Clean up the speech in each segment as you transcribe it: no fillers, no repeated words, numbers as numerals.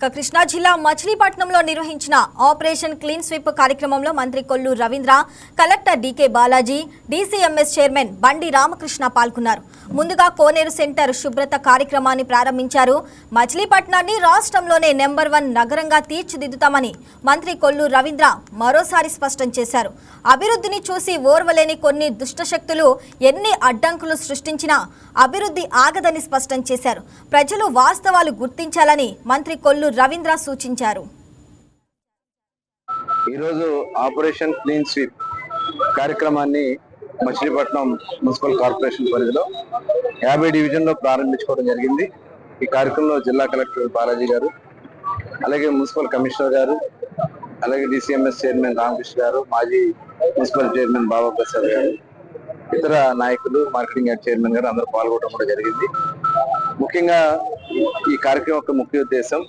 కృష్ణా జిల్లా మచిలీపట్నంలో నిర్వహించిన ఆపరేషన్ క్లీన్ స్వీప్ కార్యక్రమంలో మంత్రి Kollu Ravindra, collector DK Balaji, DCMS chairman Bandi Ramakrishna పాల్గొన్నారు. ముందుగా కోనేరు సెంటర్ శుభ్రత కార్యక్రమాన్ని ప్రారంభించారు. మచిలీపట్నాన్ని రాష్ట్రంలోనే నెంబర్ 1 నగరంగా తీర్చిదిద్దుతామని మంత్రి కొల్లు రవీంద్ర మరోసారి స్పష్టం చేశారు. అభివృద్ధిని చూసి ఓర్వలేని కొన్ని దుష్టశక్తులు ఎన్ని అడ్డంకులు సృష్టించినా అభివృద్ధి ఆగదని స్పష్టం చేశారు. ప్రజలు వాస్తవాలు గుర్తించాలని మంత్రి కొల్లు రవీంద్ర సూచించారు. ఈరోజు ఆపరేషన్ క్లీన్ స్వీప్ కార్యక్రమాన్ని మచిలీపట్నం మున్సిపల్ కార్పొరేషన్ పరిధిలో 50 డివిజన్లో ప్రారంభించుకోవడం జరిగింది. ఈ కార్యక్రమంలో జిల్లా కలెక్టర్ బాలాజీ గారు, అలాగే మున్సిపల్ కమిషనర్ గారు, అలాగే డిసిఎంఎస్ చైర్మన్ రామకృష్ణ గారు, మాజీ మున్సిపల్ చైర్మన్ బాబా ప్రసాద్ గారు, ఇతర నాయకులు, మార్కెటింగ్ యార్డ్ చైర్మన్ గారు అందరూ పాల్గొనడం కూడా జరిగింది. ముఖ్యంగా ఈ కార్యక్రమం యొక్క ముఖ్య ఉద్దేశం,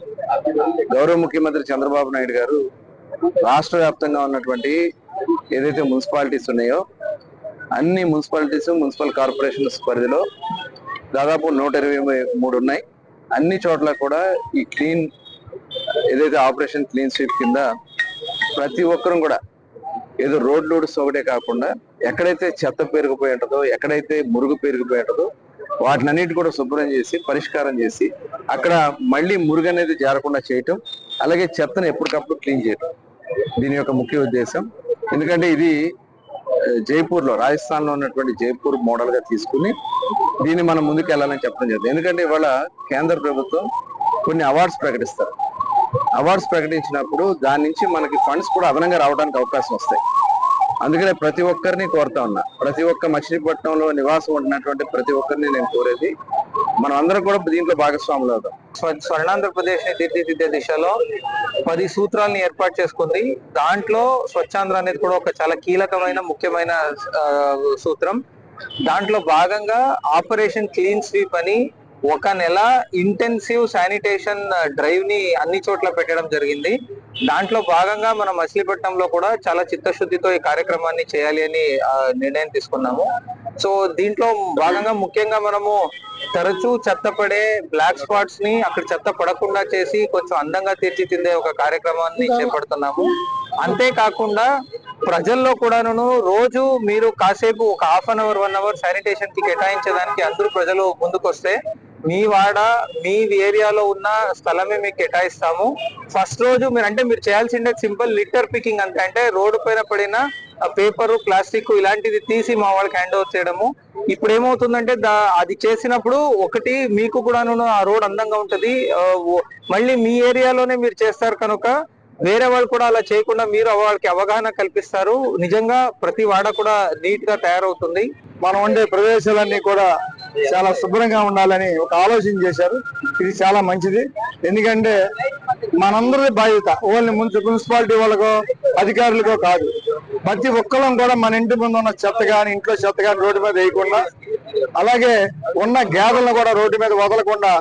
గౌరవ ముఖ్యమంత్రి చంద్రబాబు నాయుడు గారు రాష్ట్ర వ్యాప్తంగా ఉన్నటువంటి ఏదైతే మున్సిపాలిటీస్ ఉన్నాయో అన్ని మున్సిపాలిటీస్, మున్సిపల్ కార్పొరేషన్స్ పరిధిలో దాదాపు 123 ఉన్నాయి. అన్ని చోట్ల కూడా ఈ క్లీన్ ఏదైతే ఆపరేషన్ క్లీన్ స్వీప్ కింద ప్రతి ఒక్కరూ కూడా ఏదో రోడ్లు ఒకటే కాకుండా ఎక్కడైతే చెత్త పెరిగిపోయి ఉంటుందో, ఎక్కడైతే మురుగు పెరిగిపోయి ఉంటుందో వాటినన్నిటి కూడా శుభ్రం చేసి పరిష్కారం చేసి అక్కడ మళ్ళీ మురుగు అనేది జారకుండా చేయటం, అలాగే చెత్తను ఎప్పటికప్పుడు క్లీన్ చేయటం దీని యొక్క ముఖ్య ఉద్దేశం. ఎందుకంటే ఇది జైపూర్లో, రాజస్థాన్లో ఉన్నటువంటి జైపూర్ మోడల్ గా తీసుకుని దీన్ని మనం ముందుకు వెళ్ళాలని చెప్పడం జరిగింది. ఎందుకంటే ఇవాళ కేంద్ర ప్రభుత్వం కొన్ని అవార్డ్స్ ప్రకటిస్తారు. అవార్డ్స్ ప్రకటించినప్పుడు దాని నుంచి మనకి ఫండ్స్ కూడా అదనంగా రావడానికి అవకాశం వస్తాయి. అందుకనే ప్రతి ఒక్కరిని కోరుతా ఉన్నా, ప్రతి ఒక్క మచిలీపట్నంలో నివాసం ఉంటున్నటువంటి ప్రతి ఒక్కరిని నేను కోరేది, మనం అందరం కూడా దీంట్లో భాగస్వాములు అవుతాం. స్వర్ణాంధ్రప్రదేశ్ ని తీర్చిదిద్దే దిశలో 10 సూత్రాలను ఏర్పాటు చేసుకుంది. దాంట్లో స్వచ్ఛాంధ్ర అనేది కూడా ఒక చాలా కీలకమైన ముఖ్యమైన సూత్రం. దాంట్లో భాగంగా ఆపరేషన్ క్లీన్ స్వీప్ అని 1 నెల ఇంటెన్సివ్ శానిటేషన్ డ్రైవ్ ని అన్ని చోట్ల పెట్టడం జరిగింది. దాంట్లో భాగంగా మనం మచిలీపట్నంలో కూడా చాలా చిత్తశుద్ధితో ఈ కార్యక్రమాన్ని చేయాలి అని నిర్ణయం తీసుకున్నాము. సో దీంట్లో భాగంగా ముఖ్యంగా మనము తరచూ చెత్త పడే బ్లాక్ స్పాట్స్ ని అక్కడ చెత్త పడకుండా చేసి కొంచెం అందంగా తీర్చిదిద్దే ఒక కార్యక్రమాన్ని చేపడుతున్నాము. అంతేకాకుండా ప్రజల్లో కూడాను రోజు మీరు కాసేపు ఒక ½ అవర్ 1 అవర్ శానిటేషన్ కి కేటాయించడానికి అందరూ ప్రజలు ముందుకొస్తే మీ వాడ, మీ ఏరియాలో ఉన్న స్థలమే మీకు కేటాయిస్తాము. ఫస్ట్ రోజు మీరు చేయాల్సిందే సింపుల్ లిటర్ పికింగ్ అంతే. అంటే రోడ్డు పైన పడిన పేపర్, ప్లాస్టిక్ ఇలాంటిది తీసి మా వాళ్ళకి హ్యాండ్ ఓవర్ చేయడము. ఇప్పుడు ఏమవుతుందంటే అది చేసినప్పుడు ఒకటి మీకు కూడాను ఆ రోడ్ అందంగా ఉంటది, మళ్ళీ మీ ఏరియాలోనే మీరు చేస్తారు కనుక వేరే వాళ్ళు కూడా అలా చేయకుండా మీరు వాళ్ళకి అవగాహన కల్పిస్తారు. నిజంగా ప్రతి వాడ కూడా నీట్ గా తయారవుతుంది. మనం ఉండే ప్రదేశాలన్నీ కూడా చాలా శుభ్రంగా ఉండాలని ఒక ఆలోచన చేశారు. ఇది చాలా మంచిది. ఎందుకంటే మనందరి బాధ్యత ఓన్లీ మున్సిపాలిటీ వాళ్ళకో అధికారులకో కాదు, ప్రతి ఒక్కరం కూడా మన ఇంటి ముందు ఉన్న చెత్త కానీ, ఇంట్లో చెత్త కానీ రోడ్డు మీద వేయకుండా, అలాగే ఉన్న గేదెలను కూడా రోడ్డు మీద వదలకుండా,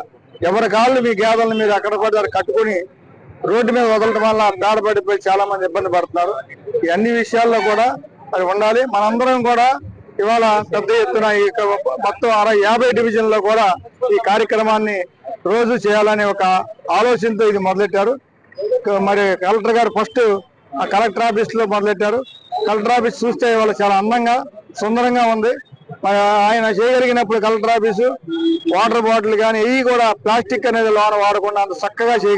ఎవరి కాళ్ళు మీ గేదెలను మీరు అక్కడ కూడా కట్టుకుని రోడ్డు మీద వదలటం వల్ల పేడ పడిపోయి చాలా మంది ఇబ్బంది పడుతున్నారు. ఈ అన్ని విషయాల్లో కూడా అది ఉండాలి. మనందరం కూడా ఇవాళ పెద్ద ఎత్తున ఈ మొత్తం 50 డివిజన్లో కూడా ఈ కార్యక్రమాన్ని రోజు చేయాలనే ఒక ఆలోచనతో ఇది మొదలెట్టారు. మరి కలెక్టర్ గారు ఫస్ట్ ఆ కలెక్టర్ ఆఫీస్ లో మొదలెట్టారు. కలెక్టర్ ఆఫీస్ చూస్తే ఇవాళ చాలా అందంగా, సుందరంగా ఉంది. ఆయన చేయగలిగినప్పుడు కలెక్టర్ ఆఫీసు వాటర్ బాటిల్ కానీ ఇవి కూడా ప్లాస్టిక్ అనేది లోన వాడకుండా అంత చక్కగా చేయగలిగారు.